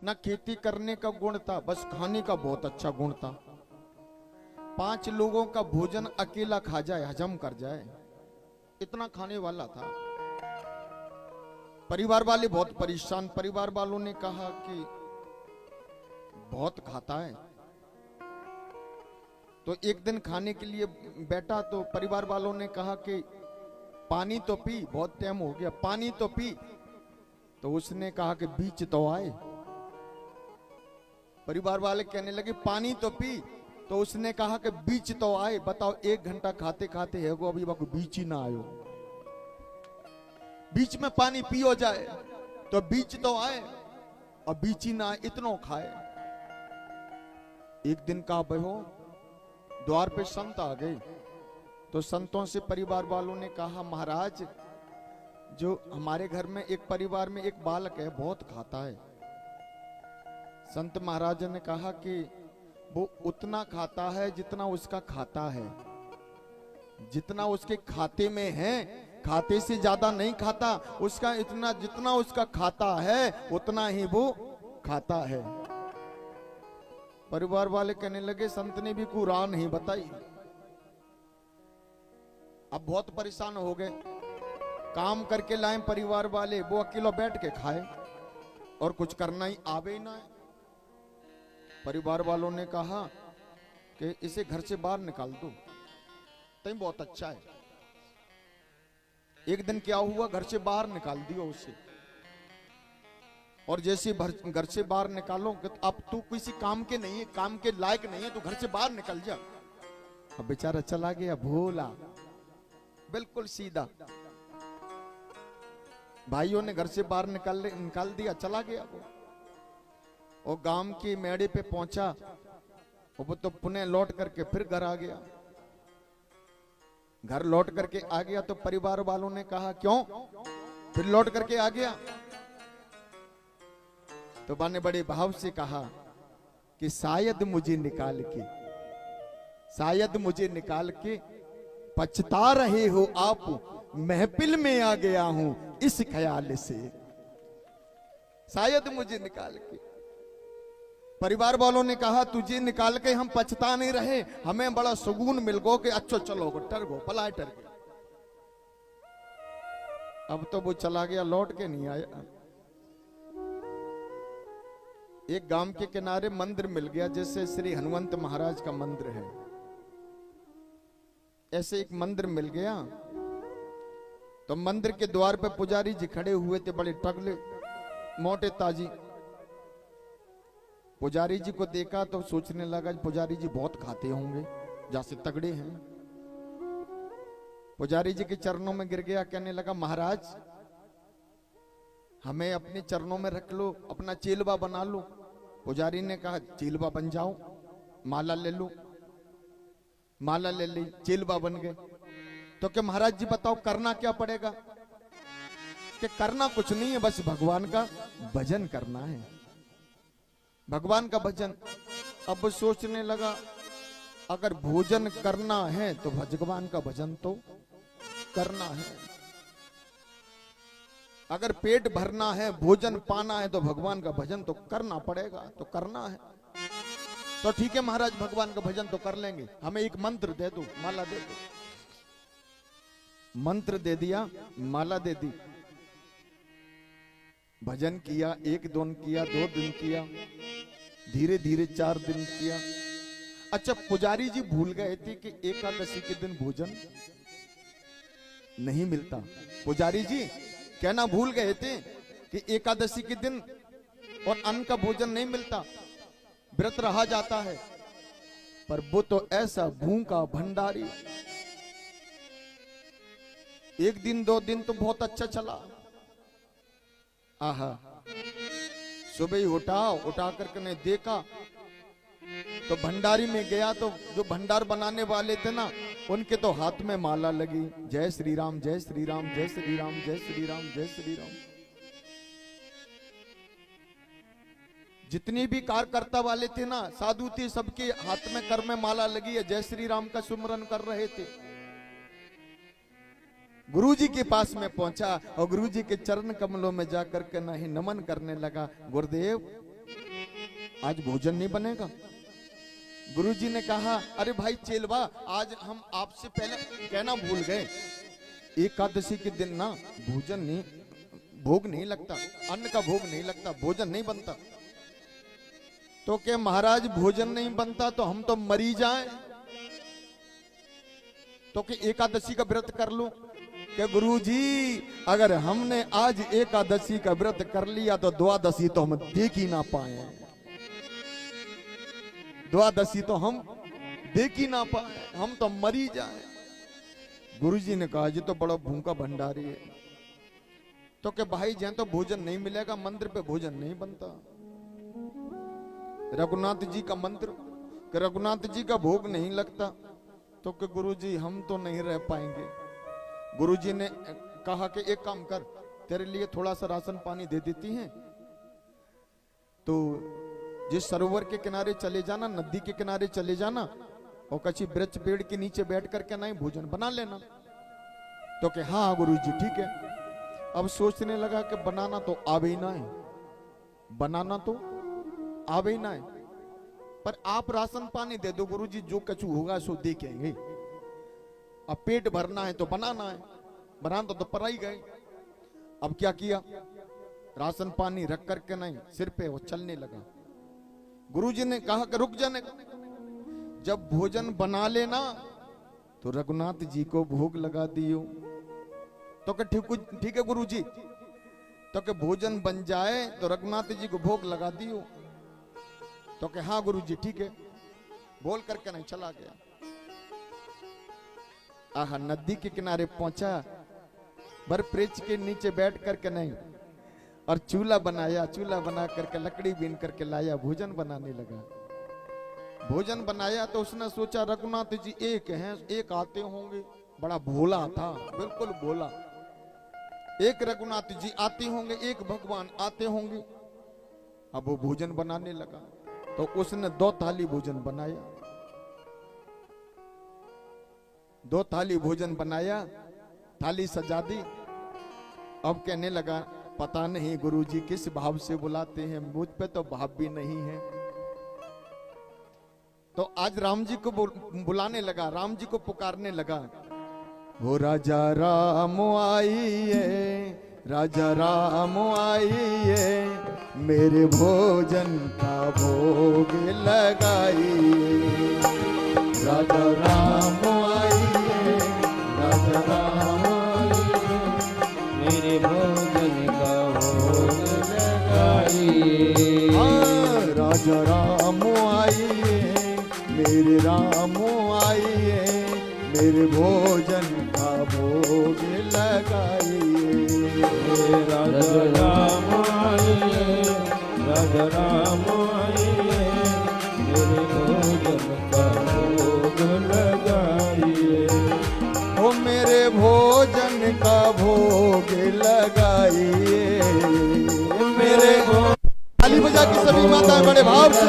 ना खेती करने का गुण था, बस खाने का बहुत अच्छा गुण था। 5 लोगों का भोजन अकेला खा जाए, हजम कर जाए, इतना खाने वाला था। परिवार वाले बहुत परेशान। परिवार वालों ने कहा कि बहुत खाता है। तो एक दिन खाने के लिए बैठा तो परिवार वालों ने कहा कि पानी तो पी, बहुत टाइम हो गया, पानी तो पी। तो उसने कहा कि बीच तो आए। परिवार वाले कहने लगे पानी तो पी। तो उसने कहा कि बीच तो आए। बताओ 1 घंटा खाते खाते है वो अभी वक्त बीच ही ना आयो। बीच में पानी पियो जाए तो बीच तो आए, और बीच ही ना आए, इतनो खाए। एक दिन का बहो द्वार पे संत आ गए। तो संतों से परिवार वालों ने कहा महाराज, जो हमारे घर में एक परिवार में एक बालक है, बहुत खाता है। संत महाराज ने कहा कि वो उतना खाता है जितना उसका खाता है, जितना उसके खाते में है, खाते से ज्यादा नहीं खाता। उसका इतना, जितना उसका खाता है उतना ही वो खाता है। परिवार वाले कहने लगे संत ने भी कुरान नहीं बताई। अब बहुत परेशान हो गए। काम करके लाए परिवार वाले, वो अकेला बैठ के खाए और कुछ करना ही आवे ही ना है। परिवार वालों ने कहा कि इसे घर से बाहर निकाल दो, तो बहुत अच्छा है। एक दिन क्या हुआ, घर से बाहर निकाल दिया उसे। और जैसे घर से बाहर निकालो कि अब तू किसी काम के नहीं है, काम के लायक नहीं है, तू घर से बाहर निकल जा। अब बेचारा चला गया, भोला, बिल्कुल सीधा। भाइयों ने घर से बाहर निकाल दिया, चला गया वो। और गांव के मेड़े पे पहुंचा, वो तो पुनः लौट करके फिर घर आ गया। घर लौट करके आ गया तो परिवार वालों ने कहा क्यों फिर लौट करके आ गया? तो बा ने बड़े भाव से कहा कि शायद मुझे निकाल के पछता रहे हो आप, महफिल में आ गया हूं इस ख्याल से। शायद मुझे निकाल के। परिवार वालों ने कहा तुझे निकाल के हम पछता नहीं रहे, हमें बड़ा सुकून मिल गो कि अच्छो चलो टर गो, पलाए टर गए। अब तो वो चला गया, लौट के नहीं आया। एक गांव के किनारे मंदिर मिल गया, जैसे श्री हनुमंत महाराज का मंदिर है, ऐसे एक मंदिर मिल गया। तो मंदिर के द्वार पे पुजारी जी खड़े हुए थे, बड़े टगले मोटे ताजी। पुजारी जी को देखा तो सोचने लगा पुजारी जी बहुत खाते होंगे, जैसे तगड़े हैं। पुजारी जी के चरणों में गिर गया, कहने लगा महाराज हमें अपने चरणों में रख लो, अपना चेलवा बना लो। पुजारी ने कहा चेलवा बन जाओ, माला ले लो। माला ले ली, चेलवा बन गए। तो क्या महाराज जी बताओ करना क्या पड़ेगा? कि करना कुछ नहीं है, बस भगवान का भजन करना है, भगवान का भजन। अब सोचने लगा अगर भोजन करना है तो भगवान का भजन तो करना है, अगर पेट भरना है, भोजन पाना है तो भगवान का भजन तो करना पड़ेगा, तो करना है। तो ठीक है महाराज भगवान का भजन तो कर लेंगे, हमें एक मंत्र दे दो, माला दे दो। मंत्र दे दिया, माला दे दी। भजन किया, 1 दिन किया, 2 दिन किया, धीरे धीरे 4 दिन किया। अच्छा पुजारी जी भूल गए थे कि एकादशी के दिन भोजन नहीं मिलता। पुजारी जी कहना भूल गए थे कि एकादशी के दिन और अन्न का भोजन नहीं मिलता, व्रत रहा जाता है। पर वो तो ऐसा भूखा भंडारी, 1 दिन 2 दिन तो बहुत अच्छा चला। आहा, सुबह ही उठा करके ने देखा तो भंडारी में गया तो जो भंडार बनाने वाले थे ना, उनके तो हाथ में माला लगी, जय श्री राम जय श्री राम जय श्री राम जय श्री राम जय श्री राम। जितने भी कार्यकर्ता वाले थे ना, साधु थे, सबके हाथ में कर में माला लगी है, जय श्री राम का सुमरन कर रहे थे। गुरुजी के पास में पहुंचा और गुरुजी के चरण कमलों में जाकर के नहीं नमन करने लगा। गुरुदेव आज भोजन नहीं बनेगा। गुरुजी ने कहा अरे भाई चेलवा, आज हम आपसे पहले कहना भूल गए, एकादशी के दिन ना भोजन नहीं, भोग नहीं लगता, अन्न का भोग नहीं लगता, भोजन नहीं बनता। तो क्या महाराज भोजन नहीं बनता तो हम तो मरी जाएं, तो कि एकादशी का व्रत कर लूं? कि गुरुजी अगर हमने आज एकादशी का व्रत कर लिया तो द्वादशी तो हम देख ही ना पाए, द्वादशी तो हम देख ही ना पाए, हम तो मरी जाए। गुरुजी ने कहा जी तो बड़ा भूखा भंडारी है। तो कि भाई जहां तो भोजन नहीं मिलेगा, मंदिर पे भोजन नहीं बनता। रघुनाथ जी का मंत्र, कि रघुनाथ जी का भोग नहीं लगता। तो कि गुरुजी हम तो नहीं रह पाएंगे। गुरुजी ने कहा कि एक काम कर, तेरे लिए थोड़ा सा राशन पानी दे देती हैं, तो जिस सरोवर के किनारे चले जाना, नदी के किनारे चले जाना और कच्ची वृक्ष पेड़ के नीचे बैठ करके ना ही भोजन बना लेना। तो कि हाँ गुरुजी ठीक है। अब सोचने लगा कि बनाना तो आवे ही ना है, बनाना तो आवे ही ना है, पर आप राशन पानी दे दो गुरुजी, जो कछु होगा सो देखेंगे। अब पेट भरना है तो बनाना है, बनाना तो पर ही गए। अब क्या किया, राशन पानी रख करके नहीं सिर पे वो चलने लगा। गुरुजी ने कहा कि रुक जाने, जब भोजन बना लेना तो रघुनाथ जी को भोग लगा दियो। तो कि ठीक है गुरुजी। तो कि भोजन बन जाए तो रघुनाथ जी को भोग लगा दियो। तो कि हाँ गुरुजी ठीक है, बोल करके नहीं चला गया। आहा, नदी के किनारे पहुंचा, बर्फ वृक्ष के नीचे बैठ करके नहीं और चूल्हा बनाया, चूल्हा बना करके लकड़ी बीन करके लाया, भोजन बनाने लगा। भोजन बनाया तो उसने सोचा रघुनाथ जी एक हैं, एक आते होंगे, बड़ा भोला था, बिल्कुल भोला। एक रघुनाथ जी आते होंगे, एक भगवान आते होंगे। अब वो भोजन बनाने लगा तो उसने 2 थाली भोजन बनाया, 2 थाली भोजन बनाया, थाली सजा दी। अब कहने लगा पता नहीं गुरुजी किस भाव से बुलाते हैं, मुझ पे तो भाव भी नहीं है। तो आज राम जी को बुलाने लगा, राम जी को पुकारने लगा, हो राजा राम आइए, राजा राम आइए, मेरे भोजन का भोग लगाइए। राजा राम आइए, राजा राम आइए, मेरे भोजन का भोग लगाइए। राजा राम आइए, मेरे राम आइए, मेरे भोजन का भोग लगाइए। राजा राम आइए, राजा राम आइए, मेरे भोजन का भोग लगाइए। ओ मेरे भोजन का भोग लगाइए, मेरे ताली बजा की सभी माताएं बड़े भाव से,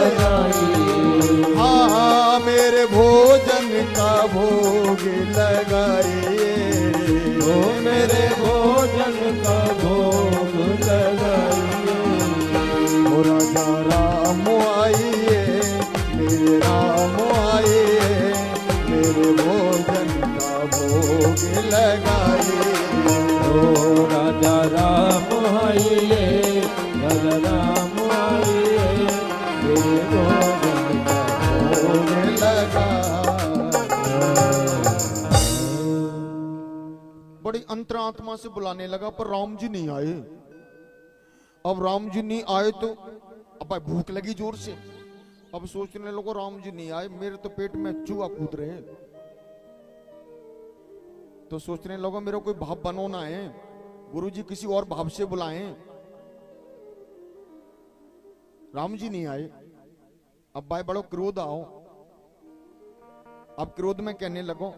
हाँ हाँ मेरे भोजन का भोग लगाइए। ओ मेरे भोजन का भोग लगाइए। ओ राजा राम आइए, मेरे राम आइए, मेरे भोजन का भोग लगाइए। ओ राजा राम आइए, राजा राम आइए, मेरे भोजन का भोग लगा। बड़ी अंतरात्मा से बुलाने लगा पर राम जी नहीं आए। अब राम जी नहीं आए तो अब भूख लगी जोर से। अब सोचने लगा राम जी नहीं आए, मेरे तो पेट में चूहा कूद रहे। तो सोचने लगा मेरा कोई भाव बनोना है, गुरुजी किसी और भाव से बुलाएं। राम जी नहीं आए। अब भाई बड़ो क्रोध आओ। अब क्रोध में कहने लगो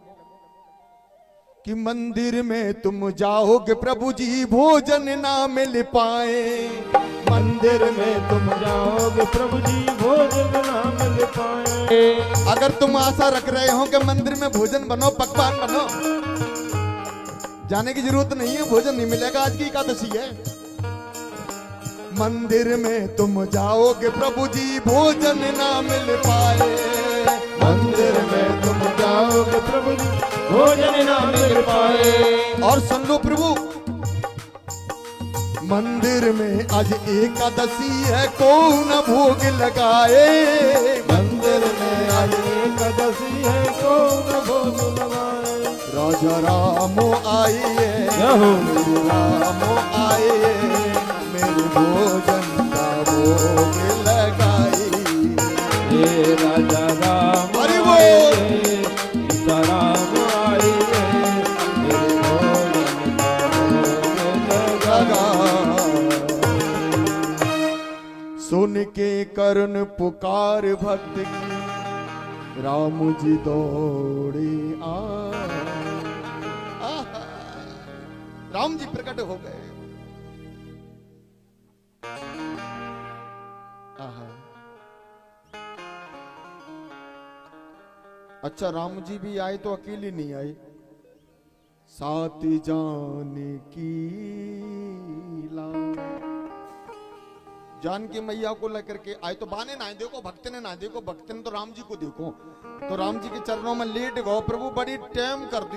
कि मंदिर में तुम जाओगे प्रभु जी, भोजन ना मिल पाए। मंदिर में तुम जाओगे प्रभु जी, भोजन ना मिल पाए। अगर तुम आशा रख रहे हो कि मंदिर में भोजन बनो, पकवान बनो, जाने की जरूरत नहीं है, भोजन नहीं मिलेगा। आज की एकादशी है, मंदिर में तुम जाओगे प्रभु जी भोजन ना मिल पाए। मंदिर में तुम जाओगे प्रभु जी भोजन ना मिल पाए। और सुन लो प्रभु, मंदिर में आज एकादशी है को न भोग लगाए। मंदिर में आज एकादशी है को न भोग लगाए। राजा रामो आइए, मेरे रामो आइए, मेरे भोजन का भोग लगाई। ये राजा राम हरि आए, बोल। सीता राम आए, मेरे भोजन का भोग लगाए। सुन के करुण पुकार भक्त की राम जी दौड़े आहा। राम जी प्रकट हो गए। आहा। अच्छा, राम जी भी आए तो अकेले नहीं आए, साथ जाने की लाए। जानकी मैया को लेकर के आए तो बाने ना देखो, भक्त ने ना देखो, भक्त ने तो राम जी को देखो। तो राम जी के चरणों में लेट गो, प्रभु बड़ी टाइम कर दी।